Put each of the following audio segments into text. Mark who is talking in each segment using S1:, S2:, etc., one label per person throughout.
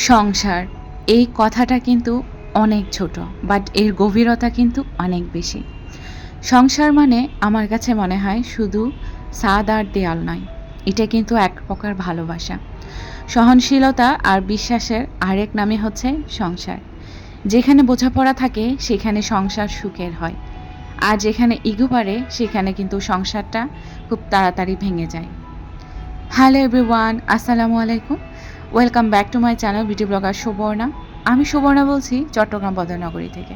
S1: সংসার এই কথাটা কিন্তু অনেক ছোট, বাট এর গভীরতা কিন্তু অনেক বেশি। সংসার মানে আমার কাছে মনে হয় শুধু ছাদ আর দেয়াল নয়, এটা কিন্তু এক প্রকার ভালোবাসা, সহনশীলতা আর বিশ্বাসের আরেক নামই হচ্ছে সংসার। যেখানে বোঝাপড়া থাকে সেখানে সংসার সুখের হয়, আর যেখানে ইগো বাড়ে সেখানে কিন্তু সংসারটা খুব তাড়াতাড়ি ভেঙে যায়। হ্যালো এভরিওয়ান, আসসালামু আলাইকুম। Welcome back to my channel beauty blogger Subarna. আমি সুবর্ণা বলছি চট্টগ্রাম বদরনগরী থেকে।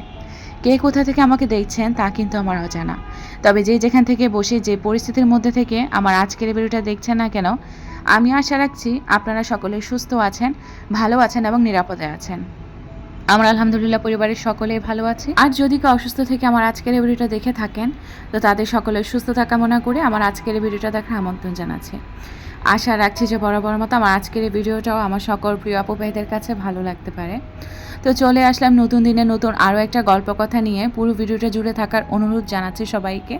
S1: কে কোথা থেকে আমাকে দেখছেন তা কিন্তু আমার অজানা, তবে যে যেখান থেকে বসে যে পরিস্থিতির মধ্যে থেকে আমার আজকের এই ভিডিওটা দেখছেন না কেন, আমি আশা রাখছি আপনারা সকলে সুস্থ আছেন, ভালো আছেন এবং নিরাপদে আছেন। আমরা আলহামদুলিল্লাহ পরিবারের সকলেই ভালো আছি। আর যদি কেউ অসুস্থ থেকে আমার আজকের এই ভিডিওটা দেখে থাকেন, তো তাদের সকলের সুস্থতা কামনা করে আমার আজকের এই ভিডিওটা দেখার আমন্ত্রণ জানাচ্ছি। আশা রাখছি যে বরাবর মতো আমার আজকের এই ভিডিওটাও আমার সকল প্রিয় আপু ভাইদের কাছে ভালো লাগতে পারে। তো চলে আসলাম নতুন দিনে নতুন আরও একটা গল্প কথা নিয়ে। পুরো ভিডিওটা জুড়ে থাকার অনুরোধ জানাচ্ছি সবাইকে।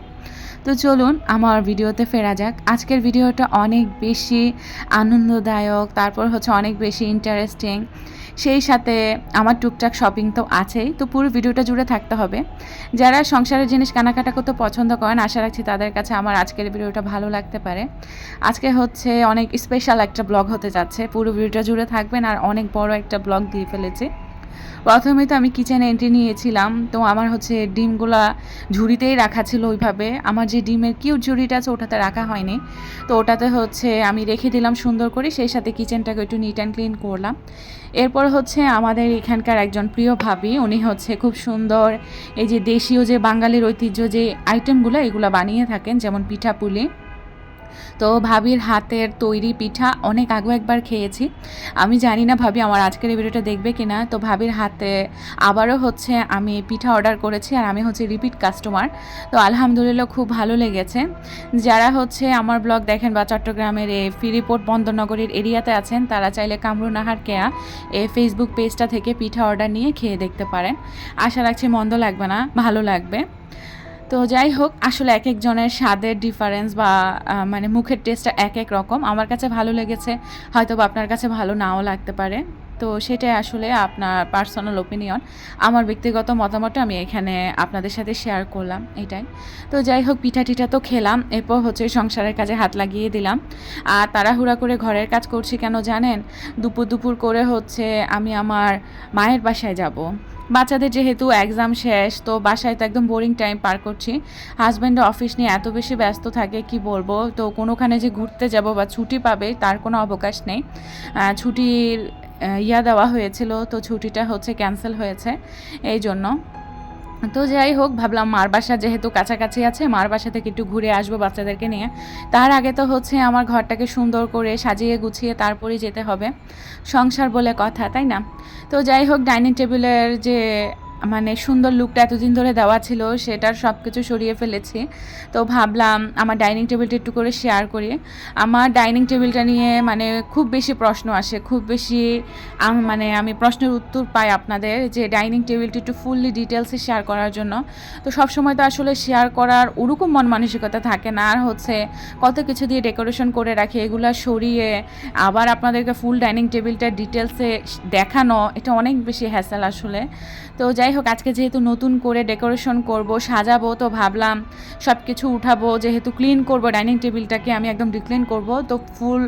S1: তো চলুন আমার ভিডিওতে ফেরা যাক। আজকের ভিডিওটা অনেক বেশি আনন্দদায়ক, তারপর হচ্ছে অনেক বেশি ইন্টারেস্টিং, সেই সাথে আমার টুকটাক শপিং তো আছেই। তো পুরো ভিডিওটা জুড়ে থাকতে হবে। যারা সংসারের জিনিস কেনাকাটা করতে পছন্দ করেন, আশা রাখছি তাদের কাছে আমার আজকের ভিডিওটা ভালো লাগতে পারে। আজকে হচ্ছে অনেক স্পেশাল একটা ব্লগ হতে যাচ্ছে, পুরো ভিডিওটা জুড়ে থাকবেন। আর অনেক বড় একটা ব্লগ দিয়ে ফেলেছি। প্রথমে তো আমি কিচেনে এন্ট্রি নিয়েছিলাম, তো আমার হচ্ছে ডিমগুলা ঝুড়িতেই রাখা ছিল ওইভাবে। আমার যে ডিমের কিউট ঝুড়িটা আছে ওটাতে রাখা হয়নি, তো ওটাতে হচ্ছে আমি রেখে দিলাম সুন্দর করে, সেই সাথে কিচেনটাকে একটু নিট অ্যান্ড ক্লিন করলাম। এরপর হচ্ছে আমাদের এখানকার একজন প্রিয় ভাবি, উনি হচ্ছে খুব সুন্দর এই যে দেশীয় যে বাঙালির ঐতিহ্য যে আইটেমগুলো এগুলো বানিয়ে থাকেন, যেমন পিঠাপুলি। তো ভাবির হাতের তৈরি পিঠা অনেক আগে একবার খেয়েছি। আমি জানি না ভাবি আমার আজকের এই ভিডিওটা দেখবে কিনা। তো ভাবির হাতে আবারও হচ্ছে আমি পিঠা অর্ডার করেছি, আর আমি হচ্ছে রিপিট কাস্টমার। তো আলহামদুলিল্লাহ খুব ভালো লেগেছে। যারা হচ্ছে আমার ব্লগ দেখেন বা চট্টগ্রামের এই ফিরিপোর্ট বন্দরনগরীর এরিয়াতে আছেন, তারা চাইলে কামরুনাহার কেয়া এই ফেসবুক পেজটা থেকে পিঠা অর্ডার নিয়ে খেয়ে দেখতে পারেন। আশা রাখছি মন্দ লাগবে না, ভালো লাগবে। তো যাই হোক, আসলে এক একজনের স্বাদের ডিফারেন্স বা মানে মুখের টেস্টটা এক এক রকম। আমার কাছে ভালো লেগেছে, হয়তো বা আপনার কাছে ভালো নাও লাগতে পারে। তো সেটাই আসলে আপনার পার্সোনাল ওপিনিয়ন। আমার ব্যক্তিগত মতামতটা আমি এখানে আপনাদের সাথে শেয়ার করলাম, এটাই। তো যাই হোক, পিঠা টিঠা তো খেলাম, এরপর হচ্ছে সংসারের কাজে হাত লাগিয়ে দিলাম। আর তাড়াহুড়া করে ঘরের কাজ করছি কেন জানেন? দুপুর দুপুর করে হচ্ছে আমি আমার মায়ের বাসায় যাব। বাচ্চাদের যেহেতু এক্সাম শেষ, তো বাসায় তো একদম বোরিং টাইম পার করছি। হাজব্যান্ডের অফিস নিয়ে এত বেশি ব্যস্ত থাকে কি বলবো। তো কোনোখানে যে ঘুরতে যাব বা ছুটি পাবে তার কোনো অবকাশ নেই। ছুটির দেওয়া হয়েছিল, তো ছুটিটা হচ্ছে ক্যান্সেল হয়েছে এই জন্য। তো যাই হোক, ভাবলাম মার বাসা যেহেতু কাছাকাছি আছে, মার বাসা থেকে একটু ঘুরে আসবো বাচ্চাদেরকে নিয়ে। তার আগে তো হচ্ছে আমার ঘরটাকে সুন্দর করে সাজিয়ে গুছিয়ে তারপরেই যেতে হবে, সংসার বলে কথা, তাই না? তো যাই হোক, ডাইনিং টেবিলের যে মানে সুন্দর লুকটা এতদিন ধরে দেওয়া ছিল সেটার সব কিছু সরিয়ে ফেলেছি। তো ভাবলাম আমার ডাইনিং টেবিলটা একটু করে শেয়ার করি। আমার ডাইনিং টেবিলটা নিয়ে মানে খুব বেশি প্রশ্ন আসে, খুব বেশি মানে আমি প্রশ্নের উত্তর পাই আপনাদের, যে ডাইনিং টেবিলটি একটু ফুললি ডিটেলসে শেয়ার করার জন্য। তো সবসময় তো আসলে শেয়ার করার ওরকম মন মানসিকতা থাকে না। আর হচ্ছে কত কিছু দিয়ে ডেকোরেশন করে রাখি, এগুলো সরিয়ে আবার আপনাদেরকে ফুল ডাইনিং টেবিলটা ডিটেলসে দেখানো, এটা অনেক বেশি হ্যাসেল আসলে। তো যাই হোক, আজকে যেহেতু নতুন করে ডেকোরেশন করব, সাজাবো, তো ভাবলাম সব কিছু উঠাবো, যেহেতু ক্লিন করব ডাইনিং টেবিলটাকে, আমি একদম ডিক্লিন করব। তো ফুল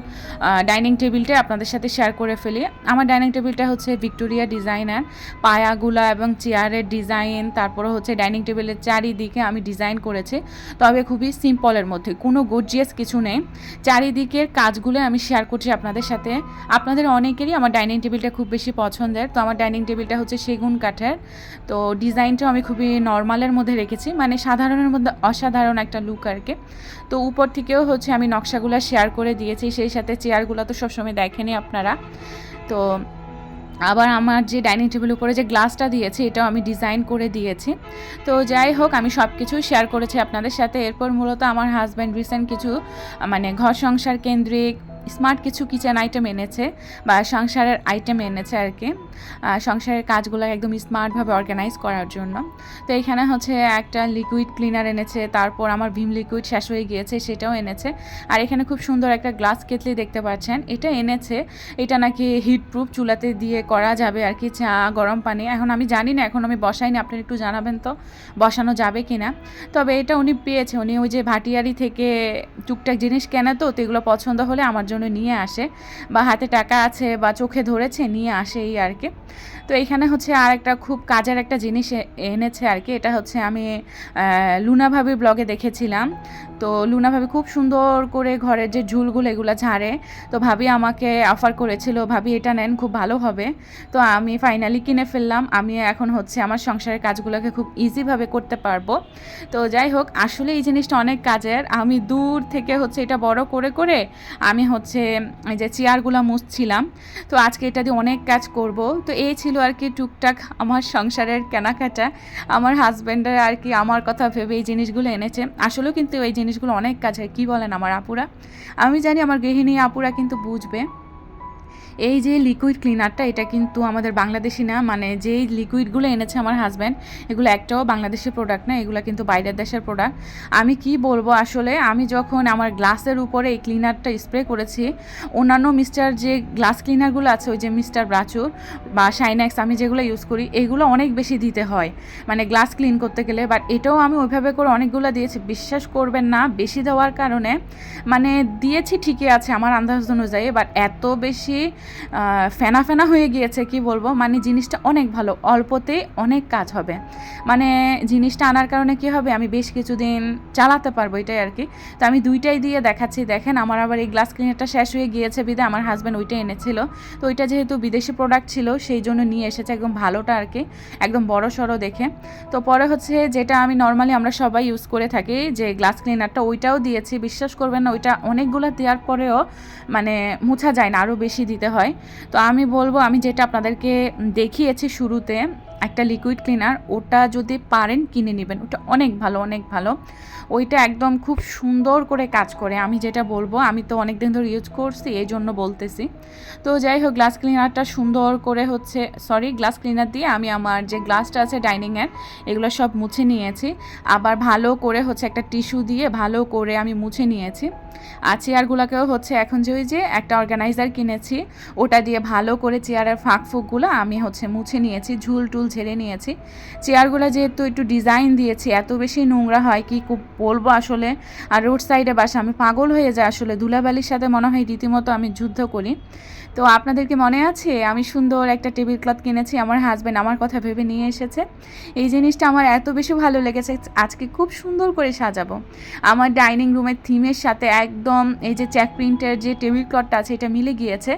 S1: ডাইনিং টেবিলটা আপনাদের সাথে শেয়ার করে ফেলি। আমার ডাইনিং টেবিলটা হচ্ছে ভিক্টোরিয়া ডিজাইনার, পায়াগুলা এবং চেয়ারের ডিজাইন, তারপরে হচ্ছে ডাইনিং টেবিলের চারিদিকে আমি ডিজাইন করেছি, তবে খুবই সিম্পলের মধ্যে, কোনো গর্জিয়াস কিছু নেই। চারিদিকের কাজগুলো আমি শেয়ার করছি আপনাদের সাথে। আপনাদের অনেকেরই আমার ডাইনিং টেবিলটা খুব বেশি পছন্দের। তো আমার ডাইনিং টেবিলটা হচ্ছে সেগুন কাঠের। তো ডিজাইনটাও আমি খুবই নর্মালের মধ্যে রেখেছি, মানে সাধারণের মধ্যে অসাধারণ একটা লুক আর কি। তো উপর থেকেও হচ্ছে আমি নকশাগুলো শেয়ার করে দিয়েছি, সেই সাথে চেয়ারগুলো তো সবসময় দেখেনি আপনারা। তো আবার আমার যে ডাইনিং টেবিলের উপরে যে গ্লাসটা দিয়েছি এটাও আমি ডিজাইন করে দিয়েছি। তো যাই হোক, আমি সব কিছু শেয়ার করেছি আপনাদের সাথে। এরপর মূলত আমার হাজব্যান্ড রিসেন্ট কিছু মানে ঘর সংসার কেন্দ্রিক স্মার্ট কিছু কিচেন আইটেম এনেছে বা সংসারের আইটেম এনেছে আর কি, সংসারের কাজগুলো একদম স্মার্টভাবে অর্গানাইজ করার জন্য। তো এখানে হচ্ছে একটা লিকুইড ক্লিনার এনেছে, তারপর আমার ভিম লিকুইড শেষ হয়ে গিয়েছে সেটাও এনেছে। আর এখানে খুব সুন্দর একটা গ্লাস কেটলি দেখতে পাচ্ছেন, এটা এনেছে। এটা নাকি হিট প্রুফ, চুলাতে দিয়ে করা যাবে আর কি চা, গরম পানি। এখন আমি জানি না, এখন আমি বসাইনি, আপনি একটু জানাবেন তো বসানো যাবে কি না। তবে এটা উনি পেয়েছে, উনি ওই যে ভাটিয়ারি থেকে টুকটাক জিনিস কেনে, তো এগুলো পছন্দ হলে আমার জন্য নিয়ে আসে, বা হাতে টাকা আছে বা চোখে ধরেছে নিয়ে আসে এই আর কি। তো এইখানে হচ্ছে আর একটা খুব কাজের একটা জিনিস এনেছে আর কি, এটা হচ্ছে আমি লুনা ভাবির ব্লগে দেখেছিলাম। তো লুনা ভাবি খুব সুন্দর করে ঘরের যে ঝুলগুলো এগুলো ঝাড়ে, তো ভাবি আমাকে অফার করেছিল, ভাবি এটা নেন খুব ভালো হবে। তো আমি ফাইনালি কিনে ফেললাম, আমি এখন হচ্ছে আমার সংসারের কাজগুলোকে খুব ইজিভাবে করতে পারবো। তো যাই হোক, আসলে এই জিনিসটা অনেক কাজের। আমি দূর থেকে হচ্ছে এটা বড় করে করে আমি হচ্ছে এই যে চেয়ারগুলো মুছছিলাম, তো আজকে এটা দিয়ে অনেক কাজ করব। তো এই ছিল আর কি টুকটাক আমার সংসারের কেনাকাটা। আমার হাজব্যান্ডের আর কি আমার কথা ভেবে এই জিনিসগুলো এনেছে। আসলেও কিন্তু এই জিনিসগুলো অনেক কাজের, কী বলেন আমার আপুরা? আমি জানি আমার গৃহিণী আপুরা কিন্তু বুঝবে। এই যে লিকুইড ক্লিনারটা, এটা কিন্তু আমাদের বাংলাদেশি না, মানে যেই লিকুইডগুলো এনেছে আমার হাজব্যান্ড, এগুলো একটাও বাংলাদেশের প্রোডাক্ট না, এগুলো কিন্তু বাইরের দেশের প্রোডাক্ট। আমি কি বলবো আসলে, আমি যখন আমার গ্লাসের উপরে এই ক্লিনারটা স্প্রে করেছি, অন্যান্য মিস্টার যে গ্লাস ক্লিনারগুলো আছে, ওই যে মিস্টার ব্রাচুর বা শাইনাক্স আমি যেগুলো ইউজ করি, এগুলো অনেক বেশি দিতে হয় মানে গ্লাস ক্লিন করতে গেলে। বাট এটাও আমি ওইভাবে করে অনেকগুলো দিয়েছি, বিশ্বাস করবেন না, বেশি দেওয়ার কারণে মানে দিয়েছি ঠিকই আছে আমার আন্দাজ অনুযায়ী, বাট এত বেশি ফেনা ফেনা হয়ে গিয়েছে, কি বলবো, মানে জিনিসটা অনেক ভালো, অল্পতেই অনেক কাজ হবে। মানে জিনিসটা আনার কারণে কি হবে, আমি বেশ কিছুদিন চালাতে পারবো, এটাই আর কি। তো আমি দুইটাই দিয়ে দেখাচ্ছি, দেখেন আমার আবার এই গ্লাস ক্লিনারটা শেষ হয়ে গিয়েছে বিদে আমার হাজব্যান্ড ওইটা এনেছিল। তো ওইটা যেহেতু বিদেশি প্রোডাক্ট ছিল সেই জন্য নিয়ে এসেছে, একদম ভালোটা আর কি, একদম বড় সড়ো দেখে। তো পরে হচ্ছে যেটা আমি নর্মালি আমরা সবাই ইউজ করে থাকি যে গ্লাস ক্লিনারটা, ওইটাও দিয়েছি। বিশ্বাস করবেন না, ওইটা অনেকগুলো দেওয়ার পরেও মানে মুছা যায় না, আরও বেশি দিতে হয়। তো আমি বলবো, আমি যেটা আপনাদেরকে দেখিয়েছি শুরুতে একটা লিকুইড ক্লিনার, ওটা যদি পারেন কিনে নেবেন, ওটা অনেক ভালো, অনেক ভালো। ওইটা একদম খুব সুন্দর করে কাজ করে। আমি যেটা বলবো, আমি তো অনেক দিন ধরে ইউজ করছি, এই জন্য বলতেছি। তো যাই হোক, গ্লাস ক্লিনারটা সুন্দর করে হচ্ছে, গ্লাস ক্লিনার দিয়ে আমি আমার যে গ্লাসটা আছে ডাইনিংয়ের, এগুলো সব মুছে নিয়েছি। আবার ভালো করে হচ্ছে একটা টিস্যু দিয়ে ভালো করে আমি মুছে নিয়েছি। আর চেয়ারগুলোকেও হচ্ছে এখন যে ওই যে একটা অর্গানাইজার কিনেছি, ওটা দিয়ে ভালো করে চেয়ারের ফাঁক ফুকগুলো আমি হচ্ছে মুছে নিয়েছি, ঝুল টুল ঝেড়ে নিয়েছি। চেয়ারগুলো যেহেতু একটু ডিজাইন দিয়েছি, এত বেশি নোংরা হয় কি বলবো আসলে। আর রোড সাইডে বাসা, আমি পাগল হয়ে যাই আসলে, ধুলাবালির সাথে মনে হয় রীতিমতো আমি যুদ্ধ করি। তো আপনাদেরকে মনে আছে আমি সুন্দর একটা টেবিল ক্লথ কিনেছি, আমার হাজব্যান্ড আমার কথা ভেবে নিয়ে এসেছে। এই জিনিসটা আমার এত বেশি ভালো লেগেছে, আজকে খুব সুন্দর করে সাজাবো আমার ডাইনিং রুমের থিমের সাথে। একদম এই যে চেক প্রিন্টের যে টেবিল ক্লথটা আছে, এটা মিলে গিয়েছে।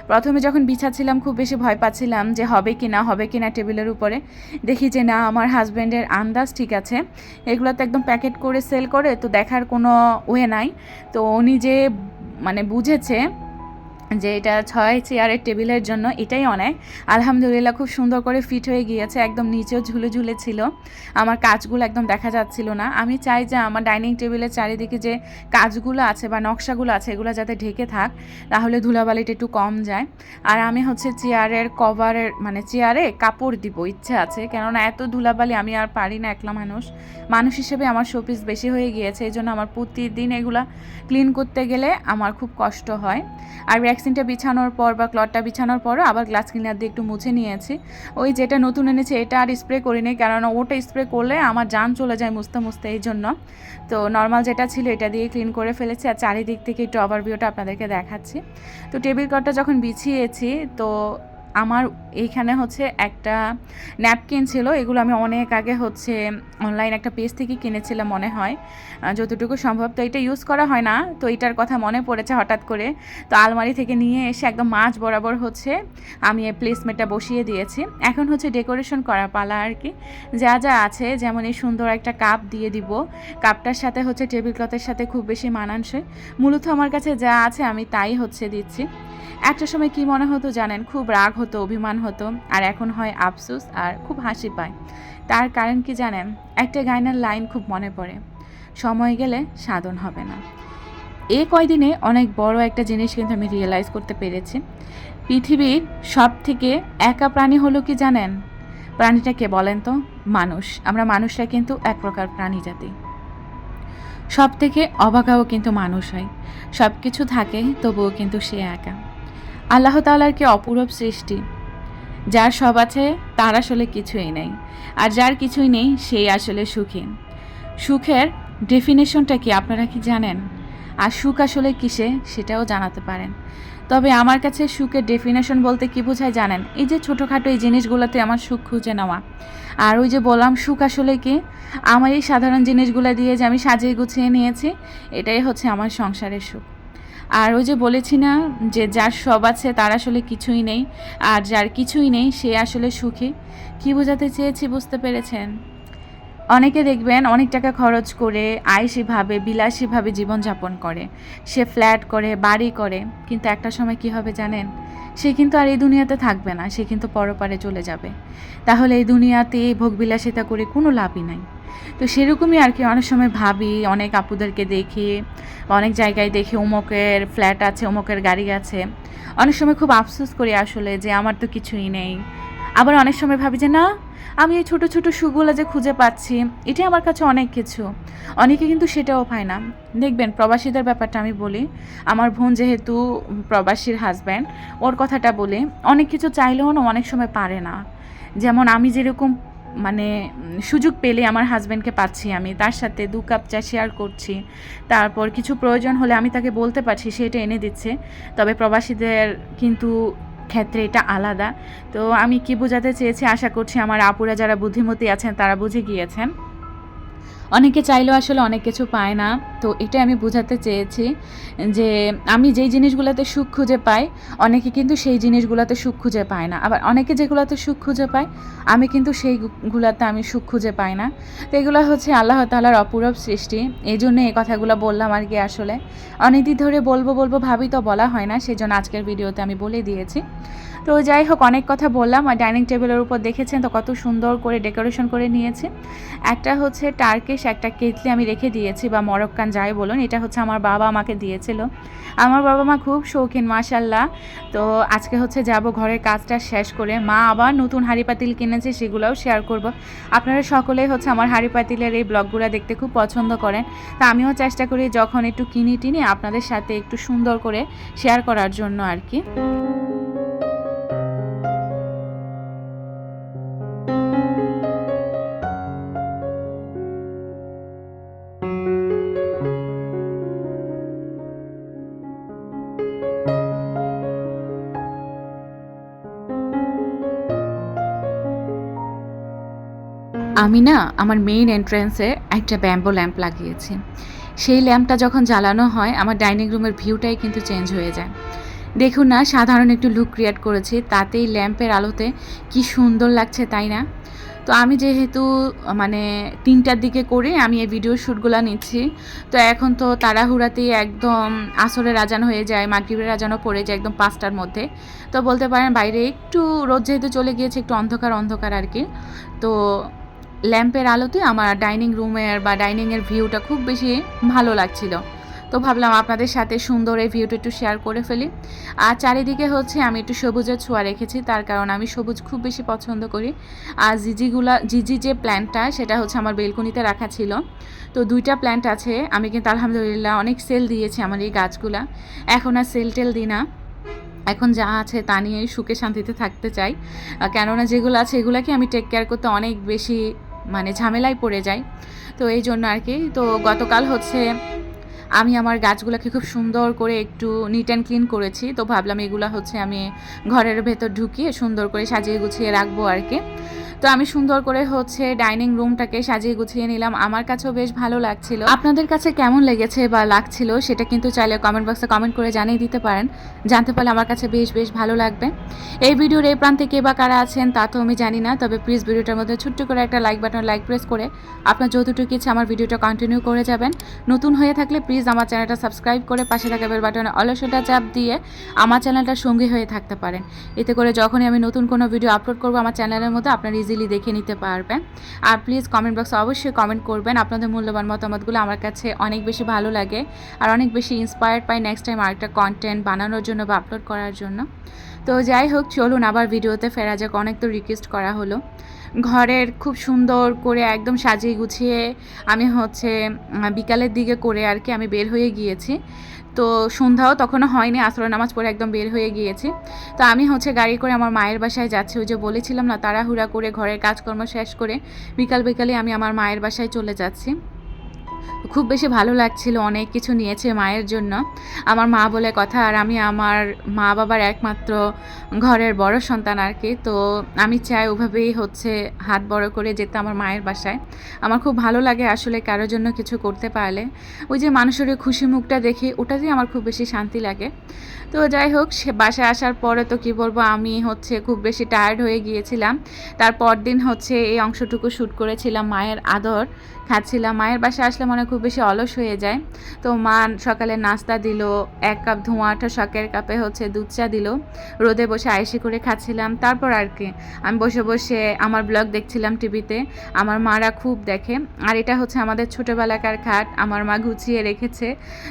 S1: প্রথমে যখন বিছাচ্ছিলাম খুব বেশি ভয় পাচ্ছিলাম যে হবে কি না টেবিলের উপরে, দেখি যে না, আমার হাজব্যান্ডের আন্দাজ ঠিক আছে। এগুলো তো একদম প্যাকেট করে সেল করে, তো দেখার কোনো ওয়ে নাই। তো উনি যে মানে বুঝেছে যে এটা 6 চেয়ারের টেবিলের জন্য এটাই অনেক। আলহামদুলিল্লাহ খুব সুন্দর করে ফিট হয়ে গিয়েছে, একদম নিচেও ঝুলে ঝুলে ছিল, আমার কাজগুলো একদম দেখা যাচ্ছিল না। আমি চাই যে আমার ডাইনিং টেবিলের চারিদিকে যে কাজগুলো আছে বা নকশাগুলো আছে, এগুলো যাতে ঢেকে থাক, তাহলে ধুলাবালিটা একটু কম যায়। আর আমি হচ্ছে চেয়ারের কভারের মানে চেয়ারে কাপড় দিব ইচ্ছা আছে, কেননা এত ধুলাবালি আমি আর পারি না, একলা মানুষ হিসেবে আমার শোপিস বেশি হয়ে গিয়েছে, এই জন্য আমার প্রতিদিন এগুলা ক্লিন করতে গেলে আমার খুব কষ্ট হয়। আর ভ্যাকসিনটা বিছানোর পর বা ক্লথটা বিছানোর পরও আবার গ্লাস ক্লিনার দিয়ে একটু মুছে নিয়েছি। ওই যেটা নতুন এনেছে এটা আর স্প্রে করিনি, কেননা ওটা স্প্রে করলে আমার জান চলে যায় মুছতে মুছতে, এই জন্য। তো নর্মাল যেটা ছিল এটা দিয়ে ক্লিন করে ফেলেছি। আর চারিদিক থেকে একটু ওভারভিউটা আপনাদেরকে দেখাচ্ছি। তো টেবিল ক্লথটা যখন বিছিয়েছি, তো আমার এইখানে হচ্ছে একটা ন্যাপকিন ছিল, এগুলো আমি অনেক আগে হচ্ছে অনলাইন একটা পেজ থেকে কিনেছিলাম মনে হয়, যতটুকু সম্ভব। তো এটা ইউজ করা হয় না, তো এটার কথা মনে পড়েছে হঠাৎ করে, তো আলমারি থেকে নিয়ে এসে একদম মাঝ বরাবর হচ্ছে আমি এই প্লেসমেটটা বসিয়ে দিয়েছি। এখন হচ্ছে ডেকোরেশন করা পালা আর কি, যা যা আছে, যেমন এই সুন্দর একটা কাপ দিয়ে দিব, কাপটার সাথে হচ্ছে টেবিল ক্লথের সাথে খুব বেশি মানানসই। মূলত আমার কাছে যা আছে আমি তাই হচ্ছে দিচ্ছি। একটা সময় কি মনে হতো জানেন, খুব রাগ হতো, অভিমান হতো, আর এখন হয় আফসোস আর খুব হাসি পায়। তার কারণ কি জানেন, একটা গায়নার লাইন খুব মনে পড়ে, সময় গেলে সাধন হবে না। এই কয়দিনে অনেক বড় একটা জিনিস কিন্তু আমি রিয়েলাইজ করতে পেরেছি। পৃথিবীর সব থেকে একা প্রাণী হলো কি জানেন? প্রাণীটা কে বলেন তো? মানুষ। আমরা মানুষরা কিন্তু এক প্রকার প্রাণী জাতি। সব থেকে অবাকাও কিন্তু মানুষ হয়। সব কিছু থাকে তবুও কিন্তু সে একা। আল্লাহ তাআলার কি অপূরব সৃষ্টি। যার সব আছে তার আসলে কিছুই নেই, আর যার কিছুই নেই সেই আসলে সুখী। সুখের ডেফিনেশনটা কি আপনারা কি জানেন? আর সুখ আসলে কিসে সেটাও জানাতে পারেন। তবে আমার কাছে সুখের ডেফিনেশন বলতে কি বোঝায় জানেন? এই যে ছোটোখাটো এই জিনিসগুলোতে আমার সুখ খুঁজে নেওয়া। আর ওই যে বললাম সুখ আসলে কি, আমার এই সাধারণ জিনিসগুলো দিয়ে যে আমি সাজিয়ে গুছিয়ে নিয়েছি, এটাই হচ্ছে আমার সংসারের সুখ। আর ওই যে বলেছি না যে যার সব আছে তার আসলে কিছুই নেই, আর যার কিছুই নেই সে আসলে সুখী। কি বোঝাতে চেয়েছি বুঝতে পেরেছেন? অনেকে দেখবেন অনেক টাকা খরচ করে আয়েশিভাবে বিলাসীভাবে জীবনযাপন করে, সে ফ্ল্যাট করে, বাড়ি করে, কিন্তু একটা সময় কি হবে জানেন? সে কিন্তু আর এই দুনিয়াতে থাকবে না, সে কিন্তু পরপারে চলে যাবে। তাহলে এই দুনিয়াতে ভোগবিলাসিতা করে কোনো লাভই নাই। তো সেরকমই আর কি, অনেক সময় ভাবি, অনেক আপুদেরকে দেখি, অনেক জায়গায় দেখি অমুকের ফ্ল্যাট আছে, অমুকের গাড়ি আছে। অনেক সময় খুব আফসোস করি আসলে যে আমার তো কিছুই নেই। আবার অনেক সময় ভাবি যে না, আমি এই ছোটো ছোটো সুখগুলো যে খুঁজে পাচ্ছি এটাই আমার কাছে অনেক কিছু। অনেকে কিন্তু সেটাও পায় না। দেখবেন প্রবাসীদের ব্যাপারটা আমি বলি, আমার বোন যেহেতু প্রবাসীর হাজব্যান্ড, ওর কথাটা বলি, অনেক কিছু চাইলেও না অনেক সময় পারে না। যেমন আমি যেরকম মানে সুযোগ পেলে আমার হাজব্যান্ডকে পাচ্ছি, আমি তার সাথে 2 কাপ চা শেয়ার করছি, তারপর কিছু প্রয়োজন হলে আমি তাকে বলতে পারছি, সে এটা এনে দিচ্ছে। তবে প্রবাসীদের কিন্তু ক্ষেত্রে এটা আলাদা। তো আমি কি বোঝাতে চেয়েছি আশা করছি আমার আপুরা যারা বুদ্ধিমতী আছেন তারা বুঝে গিয়েছেন। অনেকে চাইলেও আসলে অনেক কিছু পায় না। তো এটা আমি বোঝাতে চেয়েছি যে আমি যেই জিনিসগুলোতে সুখ খুঁজে পাই, অনেকে কিন্তু সেই জিনিসগুলোতে সুখ খুঁজে পায় না। আবার অনেকে যেগুলোতে সুখ খুঁজে পায়, আমি কিন্তু সেইগুলোতে আমি সুখ খুঁজে পাই না। তো এগুলো হচ্ছে আল্লাহ তাআলার অপূরব সৃষ্টি। এই জন্য এই কথাগুলো বললাম আর কি। আসলে অনেকদিন ধরে বলবো ভাবি তো বলা হয় না, সেজন্য আজকের ভিডিওতে আমি বলে দিয়েছি। তো যাই হোক, অনেক কথা বললাম। আর ডাইনিং টেবিলের উপর দেখেছেন তো কত সুন্দর করে ডেকোরেশন করে নিয়েছে। একটা হচ্ছে টার্কিশ একটা কেটলি আমি রেখে দিয়েছি, বা মরক্কান যাই বলুন, এটা হচ্ছে আমার বাবা আমাকে দিয়েছিল। আমার বাবা মা খুব শৌখিন মাশাল্লাহ। তো আজকে হচ্ছে যাব ঘরের কাজটা শেষ করে, মা আবার নতুন হাঁড়ি পাতিল কিনেছে, সেগুলোও শেয়ার করব। আপনারা সকলেই হচ্ছে আমার হাঁড়ি পাতিলের এই ব্লগগুলো দেখতে খুব পছন্দ করেন। তা আমিও চেষ্টা করি যখন একটু কিনি টিনি আপনাদের সাথে একটু সুন্দর করে শেয়ার করার জন্য আর কি। আমি না আমার মেইন এন্ট্রান্সে একটা ব্যাম্বো ল্যাম্প লাগিয়েছি। সেই ল্যাম্পটা যখন জ্বালানো হয় আমার ডাইনিং রুমের ভিউটাই কিন্তু চেঞ্জ হয়ে যায়। দেখুন না, সাধারণ একটু লুক ক্রিয়েট করেছি, তাতেই ল্যাম্পের আলোতে কি সুন্দর লাগছে তাই না? তো আমি যেহেতু মানে 3টার দিকে করে আমি এই ভিডিও শ্যুটগুলো নিচ্ছি, তো এখন তো তাড়াহুড়াতেই একদম আসরের আজান হয়ে যায়, মাগরিবের আজানও পড়ে যায় একদম 5টার মধ্যে। তো বলতে পারেন বাইরে একটু রোদ যেহেতু চলে গিয়েছে, একটু অন্ধকার আর কি। তো ল্যাম্পের আলোতে আমার ডাইনিং রুমের বা ডাইনিংয়ের ভিউটা খুব বেশি ভালো লাগছিল। তো ভাবলাম আপনাদের সাথে সুন্দর এই ভিউটা একটু শেয়ার করে ফেলি। আর চারিদিকে হচ্ছে আমি একটু সবুজের ছোঁয়া রেখেছি, তার কারণ আমি সবুজ খুব বেশি পছন্দ করি। আর জিজি যে প্ল্যান্টটা সেটা হচ্ছে আমার বেলকনিতে রাখা ছিল। তো 2টা প্ল্যান্ট আছে, আমি কিন্তু আলহামদুলিল্লাহ অনেক সেল দিয়েছি আমার এই গাছগুলা। এখন আর সেল টেল দিই না, এখন যা আছে তা নিয়েই সুখে শান্তিতে থাকতে চাই। কেননা যেগুলো আছে এগুলাকে আমি টেক কেয়ার করতে অনেক বেশি মানে ঝামেলায় পড়ে যাই। তো এই জন্য আর কি। তো গতকাল হচ্ছে আমি আমার গাছগুলোকে খুব সুন্দর করে একটু নিট অ্যান্ড ক্লিন করেছি। তো ভাবলাম এগুলো হচ্ছে আমি ঘরের ভেতর ঢুকিয়ে সুন্দর করে সাজিয়ে গুছিয়ে রাখবো আর কি। তো আমি সুন্দর করে হচ্ছে ডাইনিং রুমটাকে সাজিয়ে গুছিয়ে নিলাম। আমার কাছেও বেশ ভালো লাগছিল। আপনাদের কাছে কেমন লেগেছে বা লাগছিল সেটা কিন্তু চাইলে কমেন্ট বক্সে কমেন্ট করে জানিয়ে দিতে পারেন। জানতে পারলে আমার কাছে বেশ ভালো লাগবে। এই ভিডিওর এই প্রান্তে কে বা কারা আছেন তা তো আমি জানি না, তবে প্লিজ ভিডিওটার মধ্যে ছোট্ট করে একটা লাইক বাটন লাইক প্রেস করে আপনার যতটুকু ইচ্ছে আমার ভিডিওটা কন্টিনিউ করে যাবেন। নতুন হয়ে থাকলে প্লিজ আমার চ্যানেলটা সাবস্ক্রাইব করে পাশে থাকা বেল বাটনে অলসটা চাপ দিয়ে আমার চ্যানেলটার সঙ্গী হয়ে থাকতে পারেন। এতে করে যখনই আমি নতুন কোনো ভিডিও আপলোড করবো আমার চ্যানেলের মধ্যে আপনার ইজিলি দেখে নিতে পারবেন। আর প্লিজ কমেন্ট বক্সে অবশ্যই কমেন্ট করবেন, আপনাদের মূল্যবান মতামতগুলো আমার কাছে অনেক বেশি ভালো লাগে আর অনেক বেশি ইন্সপায়ার্ড পাই নেক্সট টাইম আরেকটা কন্টেন্ট বানানোর জন্য বা আপলোড করার জন্য। তো যাই হোক, চলুন আবার ভিডিওতে ফেরা যাক। অনেক তো রিকোয়েস্ট করা হলো। ঘরের খুব সুন্দর করে একদম সাজিয়ে গুছিয়ে আমি হচ্ছে বিকালের দিকে করে আর কি আমি বের হয়ে গিয়েছি। তো সন্ধ্যাও তখনও হয়নি, আসরের নামাজ পড়ে একদম বের হয়ে গিয়েছি। তো আমি হচ্ছে গাড়ি করে আমার মায়ের বাসায় যাচ্ছি। ওই যে বলেছিলাম না, তাড়াহুড়া করে ঘরের কাজকর্ম শেষ করে বিকালে আমি আমার মায়ের বাসায় চলে যাচ্ছি। খুব বেশি ভালো লাগছিল, অনেক কিছু নিয়েছে মায়ের জন্য আমার মা বলে কথা। আর আমি আমার মা বাবার একমাত্র ঘরের বড় সন্তান আর কি। তো আমি চাই ওভাবেই হচ্ছে হাত বড় করে যেতে আমার মায়ের বাসায়। আমার খুব ভালো লাগে আসলে কারোর জন্য কিছু করতে পারলে। ওই যে মানুষের খুশি মুখটা দেখি, ওটাতেই আমার খুব বেশি শান্তি লাগে। তো যাই হোক, সে বাসায় আসার পরে তো কী বলবো, আমি হচ্ছে খুব বেশি টায়ার্ড হয়ে গিয়েছিলাম। তারপর দিন হচ্ছে এই অংশটুকু শ্যুট করেছিলাম, মায়ের আদর খাচ্ছিলাম। মায়ের বাসায় আসলে মনে খুব বেশি অলস হয়ে যায়। তো মা সকালে নাস্তা দিল, 1 কাপ ধোঁয়াটা শখের কাপে হচ্ছে দুধ চা দিল, রোদে বসে আয়েশি করে খাচ্ছিলাম। তারপর আর কি আমি বসে বসে আমার ব্লগ দেখছিলাম টিভিতে। আমার মারা খুব দেখে। আর এটা হচ্ছে আমাদের ছোটোবেলাকার খাট, আমার মা গুছিয়ে রেখেছে,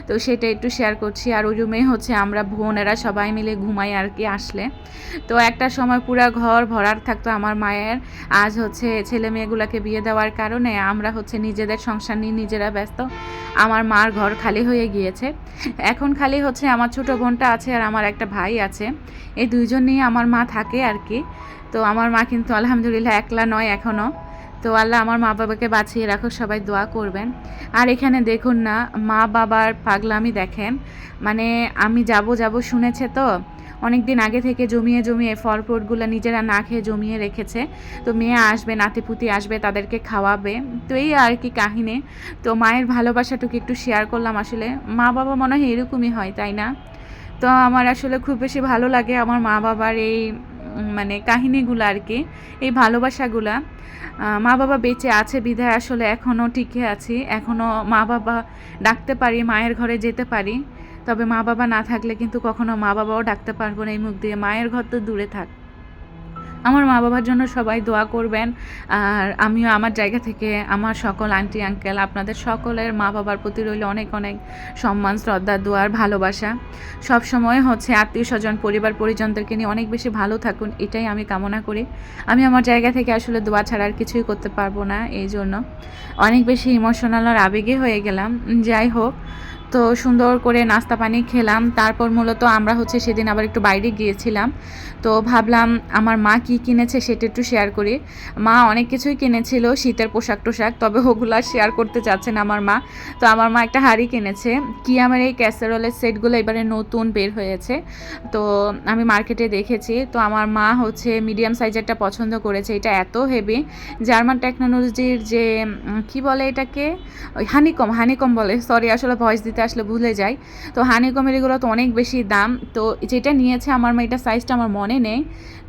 S1: তো সেটা একটু শেয়ার করছি। আর ওই রুমে হচ্ছে আমরা বোনেরা সবাই মিলে ঘুমাই আর কি আসলে। তো একটা সময় পুরো ঘর ভরার থাকতো আমার মায়ের। আজ হচ্ছে ছেলে মেয়েগুলোকে বিয়ে দেওয়ার কারণে আমরা হচ্ছে নিজেদের সংসার নিয়ে নিজেরা ব্যস্ত। আমার মার ঘর খালি হয়ে গিয়েছে। এখন খালি হচ্ছে আমার ছোটো বোনটা আছে আর আমার একটা ভাই আছে। এই দুইজন নিয়ে আমার মা থাকে আর কি। তো আমার মা কিন্তু আলহামদুলিল্লাহ একলা নয় এখনও। তো আল্লাহ আমার মা বাবাকে বাঁচিয়ে রাখো, সবাই দোয়া করবেন। আর এখানে দেখুন না, মা বাবার পাগলামি দেখেন। মানে আমি যাব শুনেছে তো অনেক দিন আগে থেকে জমিয়ে ফল ফ্রুটগুলো নিজেরা না খেয়ে জমিয়ে রেখেছে। তো মেয়ে আসবে, নাতিপুতি আসবে, তাদেরকে খাওয়াবে। তো এই আর কি কাহিনী। তো মায়ের ভালোবাসাটুকু একটু শেয়ার করলাম। আসলে মা বাবা মনে হয় এরকমই হয়, তাই না? তো আমার আসলে খুব বেশি ভালো লাগে আমার মা বাবার এই মানে কাহিনিগুলো আর কি, এই ভালোবাসাগুলা। মা বাবা বেঁচে আছে বিধায় আসলে এখনও টিকে আছি, এখনও মা বাবা ডাকতে পারি, মায়ের ঘরে যেতে পারি। তবে মা বাবা না থাকলে কিন্তু কখনো মা বাবাও ডাকতে পারবো না এই মুখ দিয়ে। মায়ের ঘর তো দূরে থাক। আমার মা বাবার জন্য সবাই দোয়া করবেন। আর আমিও আমার জায়গা থেকে আমার সকল আন্টি আঙ্কেল আপনাদের সকলের মা বাবার প্রতি রইল অনেক অনেক সম্মান, শ্রদ্ধা, দোয়ার ভালোবাসা। সব সময় হচ্ছে আত্মীয় স্বজন পরিবার পরিজনদেরকে নিয়ে অনেক বেশি ভালো থাকুন, এটাই আমি কামনা করি। আমি আমার জায়গা থেকে আসলে দোয়া ছাড়া আর কিছুই করতে পারবো না, এই জন্য অনেক বেশি ইমোশনাল আর আবেগে হয়ে গেলাম। যাই হোক, তো সুন্দর করে নাস্তা পানি খেলাম। তারপর মূলত আমরা হচ্ছে সেদিন আবার একটু বাইরে গিয়েছিলাম। তো ভাবলাম আমার মা কি কিনেছে সেটা একটু শেয়ার করি। মা অনেক কিছুই কিনেছিল, শীতের পোশাক টোশাক, তবে ওগুলো আর শেয়ার করতে চাচ্ছে না আমার মা। তো আমার মা একটা হাঁড়ি কিনেছে। কি আমার এই ক্যাসারোলের সেটগুলো এবারে নতুন বের হয়েছে, তো আমি মার্কেটে দেখেছি। তো আমার মা হচ্ছে মিডিয়াম সাইজেরটা পছন্দ করেছে। এটা এত হেভি, জার্মান টেকনোলজির যে কি বলে এটাকে, ওই হানিকম বলে, সরি আসলে ভয়েস দিতে আসলে ভুলে যাই। তো হানিকমের এগুলো তো অনেক বেশি দাম। তো যেটা নিয়েছে আমার মা, এটা সাইজটা আমার মনে নেই।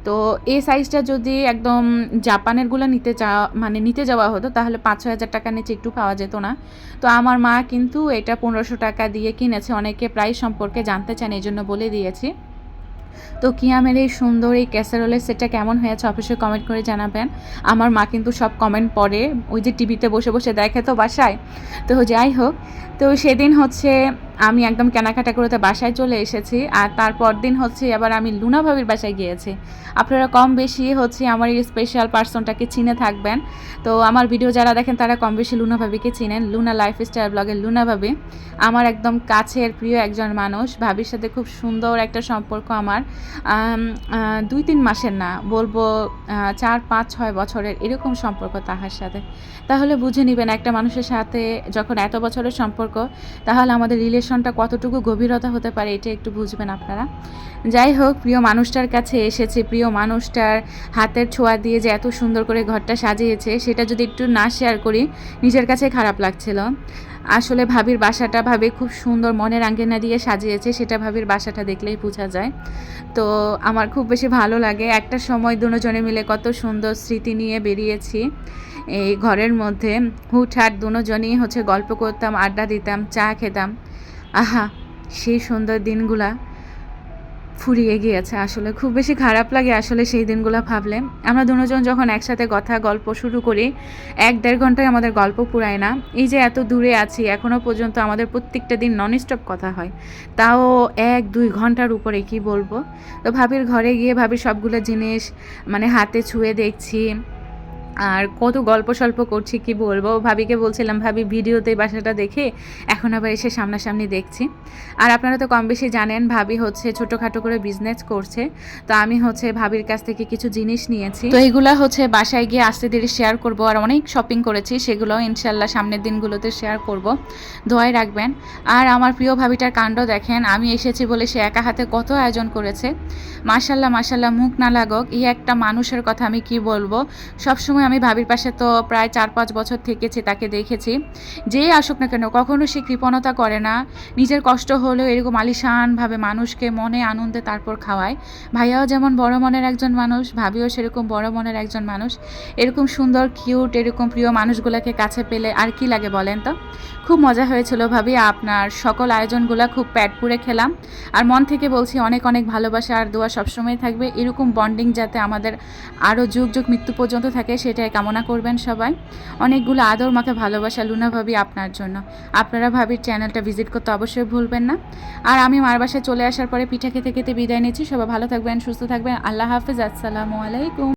S1: তো এই সাইজটা যদি একদম জাপানেরগুলো নিতে যাওয়া হতো তাহলে 5-6 হাজার টাকার নিচে একটু পাওয়া যেত না। তো আমার মা কিন্তু এটা 1500 টাকা দিয়ে কিনেছে। অনেকে প্রাইস সম্পর্কে জানতে চান, এই জন্য বলে দিয়েছি। তো কিয়ামের এই সুন্দর এই ক্যাসারোলের সেটটা কেমন হয়েছে অবশ্যই কমেন্ট করে জানাবেন। আমার মা কিন্তু সব কমেন্ট পড়ে, ওই যে টিভিতে বসে বসে দেখে তো বাসায়। তো যাই হোক, তো সেদিন হচ্ছে আমি একদম কেনাকাটা করতে বাসায় চলে এসেছি। আর তারপর দিন হচ্ছে আবার আমি লুনা ভাবির বাসায় গিয়েছি। আপনারা কম বেশি হচ্ছে আমার এই স্পেশাল পার্সনটাকে চিনে থাকবেন। তো আমার ভিডিও যারা দেখেন তারা কম বেশি লুনা ভাবিকে চিনেন। লুনা লাইফস্টাইল ব্লগের লুনা ভাবি আমার একদম কাছের প্রিয় একজন মানুষ। ভাবির সাথে খুব সুন্দর একটা সম্পর্ক আমার। 2-3 মাসের না, বলবো 4-5-6 বছরের এরকম সম্পর্ক তাহার সাথে। তাহলে বুঝে নেবেন একটা মানুষের সাথে যখন এত বছরের সম্পর্ক, তাহলে আমাদের রিলেশনটা কতটুকু গভীরতা হতে পারে এটা একটু বুঝবেন আপনারা। যাই হোক, প্রিয় মানুষটার কাছে এসেছে। প্রিয় মানুষটার হাতের ছোঁয়া দিয়ে যে এত সুন্দর করে ঘরটা সাজিয়েছে, সেটা যদি একটু না শেয়ার করি নিজের কাছে খারাপ লাগছিল। আসলে ভাবির বাসাটা ভাবি খুব সুন্দর মনের আঙ্গিনা দিয়ে সাজিয়েছে, সেটা ভাবির বাসাটা দেখলেই বোঝা যায়। তো আমার খুব বেশি ভালো লাগে। একটা সময় দুজনে মিলে কত সুন্দর স্মৃতি নিয়ে বেরিয়েছি এই ঘরের মধ্যে। হুটহাট দুজনেই হচ্ছে গল্প করতাম, আড্ডা দিতাম, চা খেতাম। আহা, সেই সুন্দর দিনগুলা ফুরিয়ে গিয়েছে। আসলে খুব বেশি খারাপ লাগে আসলে সেই দিনগুলো ভাবলে। আমরা দুজন যখন একসাথে গল্প শুরু করি, ১-১.৫ ঘন্টায় আমাদের গল্প ফুরায় না। এই যে এত দূরে আছি, এখনো পর্যন্ত আমাদের প্রত্যেকটা দিন ননস্টপ কথা হয়। তাও ১-২ ঘন্টার উপরে, কি বলবো। তো ভাবির ঘরে গিয়ে ভাবির সবগুলো জিনিস মানে হাতে ছুঁয়ে দেখছি। আর কত গল্প-সল্প করছি, কি বলবো। ভাবিকে বলছিলাম, "ভাবি, ভিডিওতে এই বাসাটা দেখে এখন আবার এসে সামনাসামনি দেখছি।" আর আপনারা তো কম বেশি জানেন ভাবি হচ্ছে ছোটখাটো করে বিজনেস করছে। তো আমি হচ্ছে ভাবির কাছ থেকে কিছু জিনিস নিয়েছি। তো এগুলা হচ্ছে বাসায় গিয়ে আস্তে ধীরে শেয়ার করব। আর অনেক শপিং করেছি, সেগুলোও ইনশাআল্লাহ সামনের দিনগুলোতে শেয়ার করব। দোয়ায় রাখবেন। আর আমার প্রিয় ভাবিটার কাণ্ড দেখেন, আমি এসেছি বলে সে একা হাতে কত আয়োজন করেছে। মাশাআল্লাহ, মাশাআল্লাহ, মুখ না লাগক। এই একটা মানুষের কথা আমি কি বলবো। সবসময় আমি ভাবির পাশে তো প্রায় ৪-৫ বছর থেকেছি, তাকে দেখেছি। যেই আসুক না কেন কখনো সে কৃপণতা করে না। নিজের কষ্ট হলেও এরকম আলিশানভাবে মানুষকে মনে আনন্দে তারপর খাওয়ায়। ভাইয়াও যেমন বড় মনের একজন মানুষ, ভাবিও সেরকম বড় মনের একজন মানুষ। এরকম সুন্দর, কিউট, এরকম প্রিয় মানুষগুলোকে কাছে পেলে আর কি লাগে বলেন তো। খুব মজা হয়েছিল ভাবি, আপনার সকল আয়োজনগুলো খুব পেট পুরে খেলাম। আর মন থেকে বলছি, অনেক অনেক ভালোবাসা আর দোয়া সবসময় থাকবে। এরকম বন্ডিং যাতে আমাদের আরও যুগ যুগ মৃত্যু পর্যন্ত থাকে, সেটাই কামনা করবেন সবাই। অনেকগুলো আদর মাখা ভালোবাসা লুনা ভাবি আপনার জন্য। আপনারা ভাবির চ্যানেলটা ভিজিট করতে অবশ্যই ভুলবেন না। আর আমি মার বাসায় চলে আসার পরে পিঠা খেতে খেতে বিদায় নিচ্ছি। সবাই ভালো থাকবেন, সুস্থ থাকবেন। আল্লাহ হাফেজ, আসসালামু আলাইকুম।